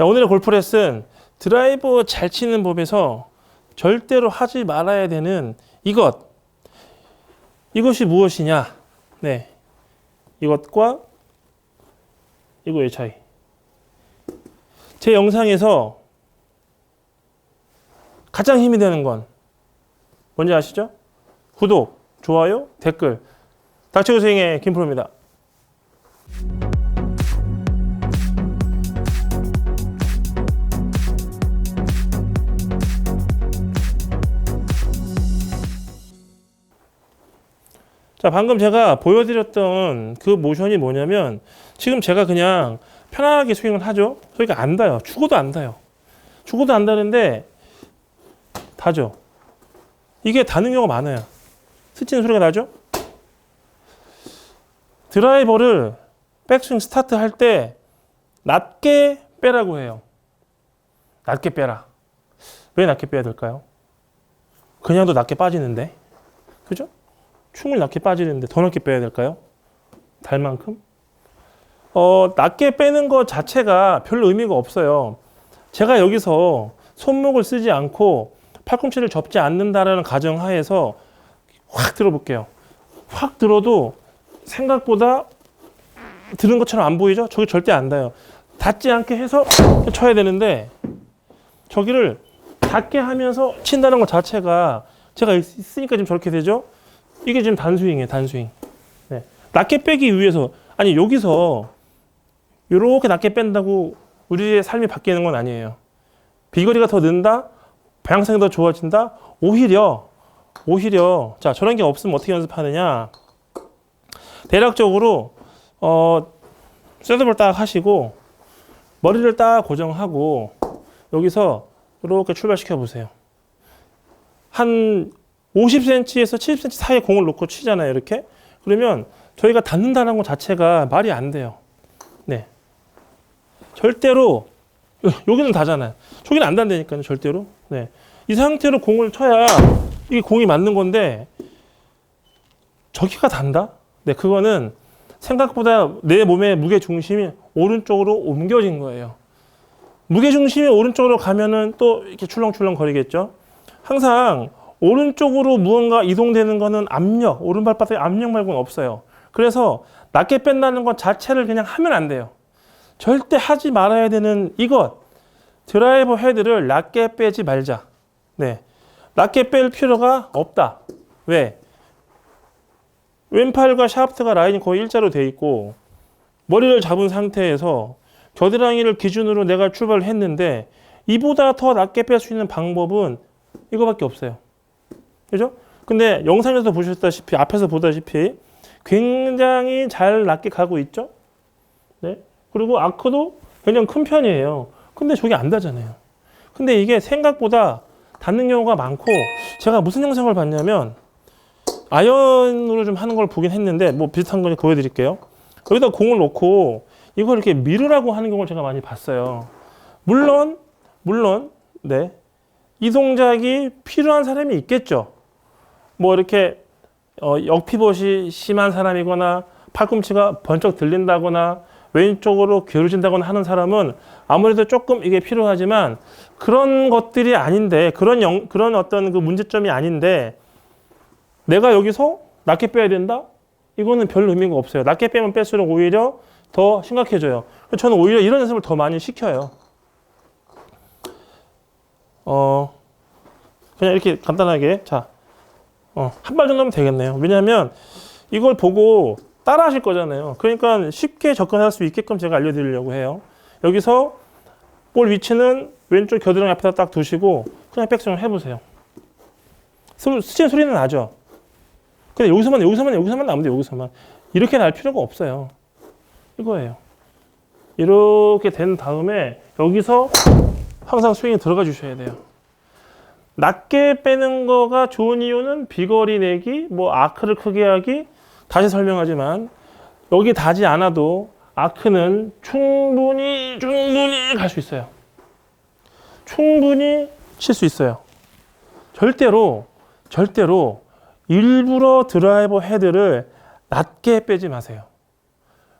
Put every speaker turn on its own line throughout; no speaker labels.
자, 오늘의 골프 레슨, 드라이버 잘 치는 법에서 절대로 하지 말아야 되는 이것이 무엇이냐? 네, 이것과 이거의 차이. 제 영상에서 가장 힘이 되는 건 뭔지 아시죠? 구독, 좋아요, 댓글. 닥치고생의 김프로입니다. 자, 방금 제가 보여드렸던 그 모션이 뭐냐면, 지금 제가 그냥 편안하게 스윙을 하죠. 그러니까 안 닿아요. 죽어도 안 닿아요. 죽어도 안 닿는데 닿죠. 이게 닿는 경우가 많아요. 스치는 소리가 나죠. 드라이버를 백스윙 스타트 할 때 낮게 빼라고 해요. 낮게 빼라. 왜 낮게 빼야 될까요? 그냥도 낮게 빠지는데, 그죠? 충분히 낮게 빠지는데 더 낮게 빼야 될까요? 달 만큼? 낮게 빼는 것 자체가 별 의미가 없어요. 제가 여기서 손목을 쓰지 않고 팔꿈치를 접지 않는다라는 가정하에서 확 들어볼게요. 확 들어도 생각보다 드는 것처럼 안 보이죠? 저기 절대 안 닿아요. 닿지 않게 해서 쳐야 되는데, 저기를 닿게 하면서 친다는 것 자체가 제가 있으니까 지금 저렇게 되죠? 이게 지금 단스윙이에요, 단스윙. 네. 낮게 빼기 위해서, 아니, 여기서 이렇게 낮게 뺀다고 우리의 삶이 바뀌는 건 아니에요. 비거리가 더 는다? 방향성이 더 좋아진다? 오히려, 자, 저런 게 없으면 어떻게 연습하느냐? 대략적으로, 셋업을 딱 하시고, 머리를 딱 고정하고, 여기서 이렇게 출발시켜 보세요. 한 50cm에서 70cm 사이에 공을 놓고 치잖아요, 이렇게. 그러면 저희가 닿는다는 것 자체가 말이 안 돼요. 네. 절대로, 여기는 닿잖아요. 저기는 안 닿는다니까요, 절대로. 네. 이 상태로 공을 쳐야 이게 공이 맞는 건데, 저기가 닿는다? 네, 그거는 생각보다 내 몸의 무게 중심이 오른쪽으로 옮겨진 거예요. 무게 중심이 오른쪽으로 가면은 또 이렇게 출렁출렁 거리겠죠? 항상 오른쪽으로 무언가 이동되는 거는 압력, 오른발바닥에 압력 말고는 없어요. 그래서 낮게 뺀다는 것 자체를 그냥 하면 안 돼요. 절대 하지 말아야 되는 드라이버 헤드를 낮게 빼지 말자. 네, 낮게 뺄 필요가 없다. 왜? 왼팔과 샤프트가 라인이 거의 일자로 돼 있고, 머리를 잡은 상태에서 겨드랑이를 기준으로 내가 출발을 했는데, 이보다 더 낮게 뺄 수 있는 방법은 이거밖에 없어요. 그죠? 근데 영상에서 보셨다시피, 앞에서 보다시피 굉장히 잘 낮게 가고 있죠? 네. 그리고 아크도 굉장히 큰 편이에요. 근데 저게 안 닿잖아요. 근데 이게 생각보다 닿는 경우가 많고, 제가 무슨 영상을 봤냐면, 아이언으로 좀 하는 걸 보긴 했는데, 뭐 비슷한 거 보여드릴게요. 여기다 공을 놓고 이걸 이렇게 밀으라고 하는 경우를 제가 많이 봤어요. 물론, 네. 이 동작이 필요한 사람이 있겠죠. 뭐 이렇게 역피벗이 심한 사람이거나 팔꿈치가 번쩍 들린다거나 왼쪽으로 기울어진다거나 하는 사람은 아무래도 조금 이게 필요하지만, 그런 것들이 아닌데, 그런 어떤 그 문제점이 아닌데, 내가 여기서 낮게 빼야 된다? 이거는 별 의미가 없어요. 낮게 빼면 뺄수록 오히려 더 심각해져요. 저는 오히려 이런 연습을 더 많이 시켜요. 그냥 이렇게 간단하게, 자, 한 발 정도면 되겠네요. 왜냐하면 이걸 보고 따라 하실 거잖아요. 그러니까 쉽게 접근할 수 있게끔 제가 알려드리려고 해요. 여기서 볼 위치는 왼쪽 겨드랑이 앞에다 딱 두시고 그냥 백스윙을 해보세요. 스치는 소리는 나죠? 근데 여기서만 나면 돼요. 여기서만. 이렇게 날 필요가 없어요. 이거예요. 이렇게 된 다음에 여기서 항상 스윙에 들어가 주셔야 돼요. 낮게 빼는 거가 좋은 이유는 비거리 내기, 뭐 아크를 크게 하기, 다시 설명하지만 여기 닿지 않아도 아크는 충분히 갈 수 있어요. 충분히 칠 수 있어요. 절대로 일부러 드라이버 헤드를 낮게 빼지 마세요.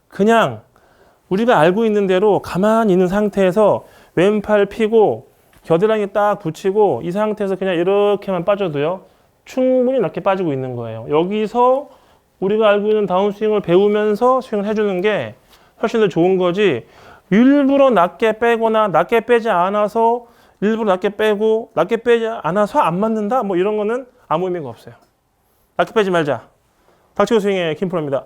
그냥 우리가 알고 있는 대로 가만히 있는 상태에서 왼팔 펴고 겨드랑이 딱 붙이고 이 상태에서 그냥 이렇게만 빠져도요. 충분히 낮게 빠지고 있는 거예요. 여기서 우리가 알고 있는 다운스윙을 배우면서 스윙을 해주는 게 훨씬 더 좋은 거지 일부러 낮게 빼거나 낮게 빼지 않아서 일부러 낮게 빼고 낮게 빼지 않아서 안 맞는다 뭐 이런 거는 아무 의미가 없어요. 낮게 빼지 말자. 닥치고 스윙의 김프로입니다.